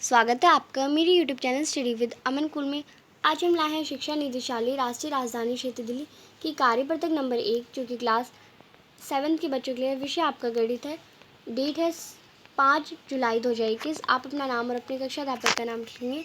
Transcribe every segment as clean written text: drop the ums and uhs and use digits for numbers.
स्वागत है आपका मेरे यूट्यूब चैनल स्टडी विद अमन कुल में। आज हम लाए हैं शिक्षा निदेशालय राष्ट्रीय राजधानी क्षेत्र दिल्ली की कार्यपत्रक नंबर 1 जो कि क्लास 7 के बच्चों के लिए विषय आपका गणित है। डेट है 5 जुलाई 2021। आप अपना नाम और अपनी कक्षा अध्यापक का नाम लिखेंगे।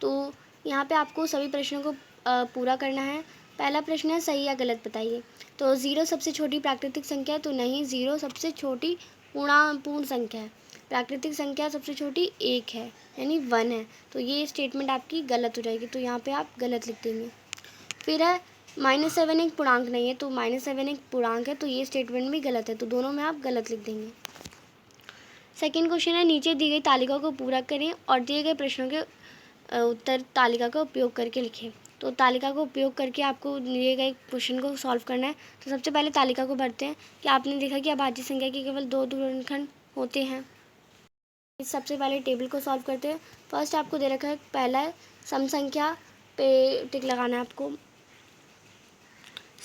तो यहाँ पे आपको सभी प्रश्नों को पूरा करना है। पहला प्रश्न है सही या गलत बताइए। तो 0 सबसे छोटी प्राकृतिक संख्या है, तो नहीं, 0 सबसे छोटी पूर्ण संख्या है। प्राकृतिक संख्या सबसे छोटी 1 है यानी 1 है, तो ये स्टेटमेंट आपकी गलत हो जाएगी, तो यहाँ पे आप गलत लिख देंगे। फिर है -7 एक पूर्णांक नहीं है, तो -7 एक पूर्णांक है, तो ये स्टेटमेंट भी गलत है, तो दोनों में आप गलत लिख देंगे। सेकेंड क्वेश्चन है नीचे दी गई तालिका को पूरा करें और दिए गए प्रश्नों के उत्तर तालिका का उपयोग करके लिखें। तो तालिका का उपयोग करके आपको दिए गए क्वेश्चन को सॉल्व करना है। तो सबसे पहले तालिका को भरते हैं कि आपने देखा कि अभाज्य संख्या के केवल 2 गुणनखंड होते हैं। सबसे पहले टेबल को सॉल्व करते हैं। फर्स्ट आपको दे रखा है, पहला है सम संख्या पे टिक लगाना है आपको।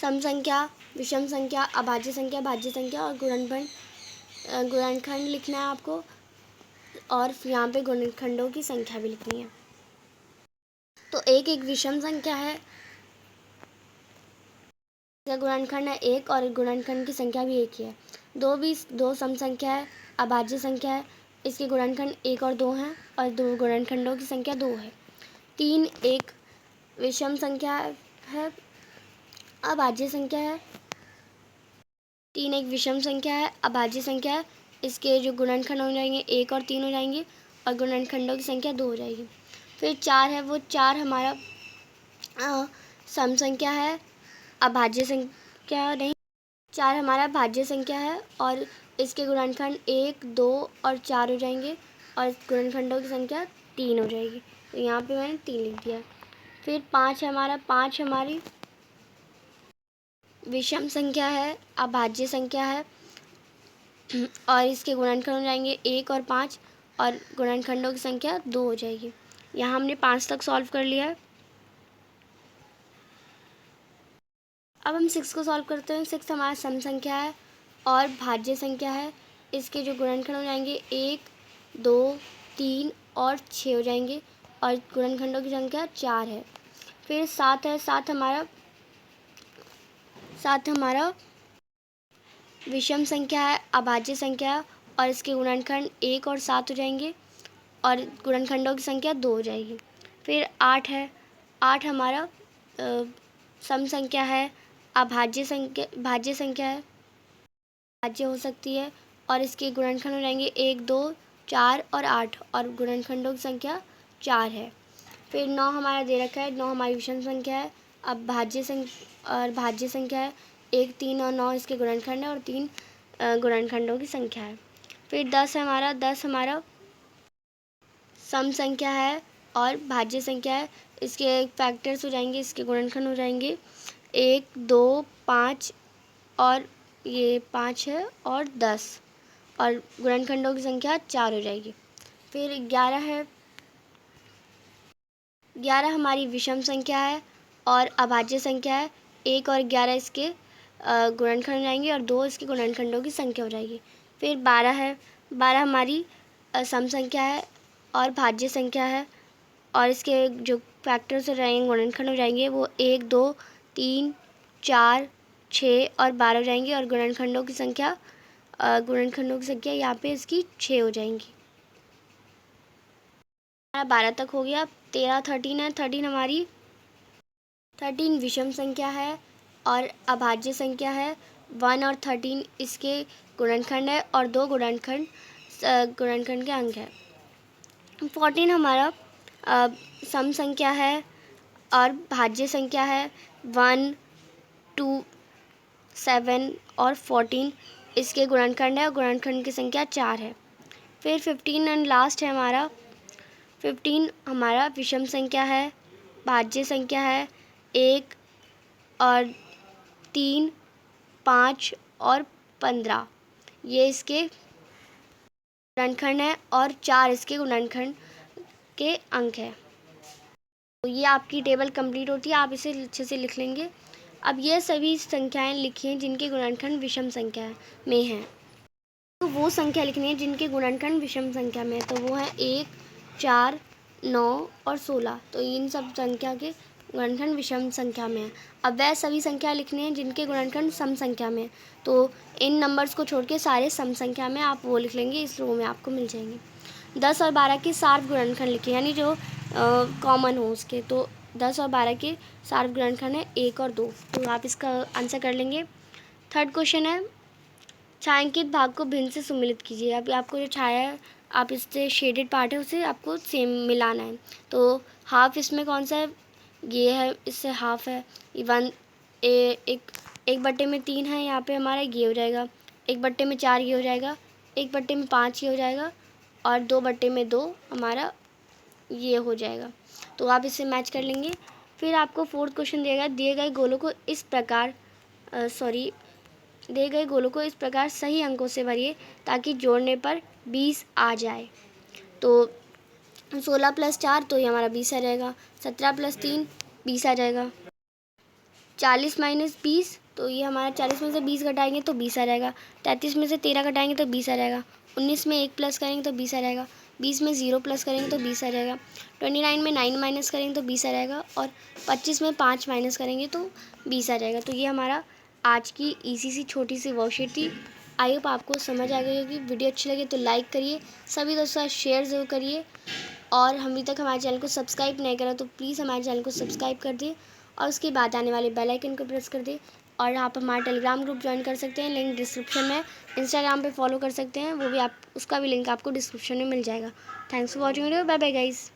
सम संख्या, विषम संख्या, अभाज्य संख्या, भाज्य संख्या और गुणनखंड लिखना है आपको, और यहाँ पे गुणनखंडों की संख्या भी लिखनी है। तो एक विषम संख्या है, गुणनखंड है 1 और गुणनखंड की संख्या भी 1 ही है। 2 सम संख्या है, अभाज्य संख्या है, इसके गुणनखंड 1 और 2 हैं और 2 गुणनखंडों की संख्या 2 है। 3 एक विषम संख्या है, अभाज्य संख्या है। 3 एक विषम संख्या है, अभाज्य संख्या है, इसके जो गुणनखंड हो जाएंगे 1 और 3 हो जाएंगे और गुणनखंडों की संख्या 2 हो जाएगी। फिर 4 है, वो 4 हमारा सम संख्या है, अभाज्य संख्या नहीं, 4 हमारा भाज्य संख्या है और इसके गुणनखंड 1, 2 और 4 हो जाएंगे और गुणनखंडों की संख्या 3 हो जाएगी, तो यहाँ पे मैंने 3 लिख दिया। फिर 5 है हमारा, 5 हमारी विषम संख्या है, अभाज्य संख्या है और इसके गुणनखंड हो जाएंगे 1 और 5 और गुणनखंडों की संख्या 2 हो जाएगी। यहाँ हमने 5 तक सॉल्व कर लिया है। अब हम 6 को सॉल्व करते हैं। 6 हमारा सम संख्या है और भाज्य संख्या है, इसके जो गुणनखंड हो जाएंगे 1, 2, 3 और 6 हो जाएंगे और गुणनखंडों की संख्या 4 है। फिर 7 है, 7 हमारा विषम संख्या है, अभाज्य संख्या है और इसके गुणनखंड 1 और 7 हो जाएंगे और गुणनखंडों की संख्या 2 हो जाएगी। फिर 8 है, 8 हमारा सम संख्या है, भाज्य संख्या है, भाज्य हो सकती है और इसके गुणनखंड हो जाएंगे 1, 2, 4 और 8 और गुणनखंडों की संख्या 4 है। फिर 9 हमारा दे रखा है, 9 हमारी विषम संख्या है, अब भाज्य संख्या है, 1, 3 और 9 इसके गुणनखंड है और 3 गुणनखंडों की संख्या है। फिर 10 है हमारा, 10 हमारा सम संख्या है और भाज्य संख्या है, इसके फैक्टर्स हो जाएंगे, इसके गुणनखंड हो जाएंगे 1, 2, 5 और ये 5 है और 10 और गुणनखंडों की संख्या 4 हो जाएगी। फिर 11 है, 11 हमारी विषम संख्या है और अभाज्य संख्या है, 1 और 11 इसके गुणनखंड हो जाएंगे और 2 इसके गुणनखंडों की संख्या हो जाएगी। फिर 12 है, 12 हमारी सम संख्या है और भाज्य संख्या है और इसके जो फैक्टर्स हो जाएंगे, गुणनखंड हो जाएंगे, वो 1, 2, 3, 4, 6 और 12 हो जाएंगी और गुणनखंडों की संख्या यहाँ पे इसकी 6 हो जाएंगी। 12 तक हो गया। 13 13 है, 13 हमारी 13 विषम संख्या है और अभाज्य संख्या है, 1 और 13 इसके गुणनखंड है और 2 गुणनखंड के अंक है। 14 हमारा सम संख्या है और भाज्य संख्या है, 1, 2, 7 और 14 इसके गुणनखंड है और गुणनखंड की संख्या 4 है। फिर 15 एंड लास्ट है हमारा, 15 हमारा विषम संख्या है, भाज्य संख्या है, 1 और 3, 5 और 15 ये इसके गुणनखंड है और 4 इसके गुणनखंड के अंक है। तो ये आपकी टेबल कंप्लीट होती है, आप इसे अच्छे से लिख लेंगे। अब ये सभी संख्याएं लिखिए जिनके गुणनखंड विषम संख्या में हैं। तो वो संख्या लिखनी है जिनके गुणनखंड विषम संख्या में है, तो वो है 1, 4, 9 और 16। तो इन सब संख्या के गुणनखंड विषम संख्या में है। अब वह सभी संख्या लिखने हैं जिनके गुणनखंड सम संख्या में है। तो इन नंबर्स को छोड़ के सारे सम संख्या में आप वो लिख लेंगे, इस रो में आपको मिल जाएंगे। 10 और 12 के सार्व गुणनखंड लिखे, यानी जो कॉमन हो उसके। तो 10 और 12 के सार्व गुणनखंड है 1 और 2। तो आप इसका आंसर कर लेंगे। थर्ड क्वेश्चन है, छायांकित भाग को भिन्न से सुमिलित कीजिए। अब आपको जो छाया है, आप इससे शेडेड पार्ट है उसे आपको सेम मिलाना है। तो हाफ इसमें कौन सा है, ये है, इससे हाफ है। 1/3 है, यहाँ पे हमारा ये हो जाएगा। 1/4 ये हो जाएगा। 1/5 ये हो जाएगा। और 2/2 हमारा ये हो जाएगा। तो आप इसे मैच कर लेंगे। फिर आपको फोर्थ क्वेश्चन दिएगा, दिए गए गोलों को इस प्रकार सही अंकों से भरिए ताकि जोड़ने पर 20 आ जाए। तो 16 + 4 तो ये हमारा 20 आ जाएगा। 17 + 3 20 आ जाएगा। 40 - 20 तो ये हमारा 40 में से 20 घटाएंगे तो 20 आ जाएगा। 33 में से 13 घटाएंगे तो 20 आ जाएगा। 19 में 1 प्लस करेंगे तो 20 आ जाएगा। 20 में 0 प्लस करेंगे तो 20 आ जाएगा। 29 में 9 माइनस करेंगे तो 20 आ जाएगा। और 25 में 5 माइनस करेंगे तो 20 आ जाएगा। तो ये हमारा आज की इजी सी छोटी सी वर्कशीट थी। आई होप आपको समझ आ गई होगी। वीडियो अच्छी लगे तो लाइक करिए, सभी दोस्तों के साथ शेयर ज़रूर करिए। और अभी तक हमारे चैनल को सब्सक्राइब नहीं करा तो प्लीज़ हमारे चैनल को सब्सक्राइब कर दिए और उसके बाद आने वाले बेल आइकन को प्रेस कर दिए। और आप हमारा टेलीग्राम ग्रुप ज्वाइन कर सकते हैं, लिंक डिस्क्रिप्शन में। इंस्टाग्राम पे फॉलो कर सकते हैं, वो भी आप, उसका भी लिंक आपको डिस्क्रिप्शन में मिल जाएगा। Thanks for watching video. Bye bye guys.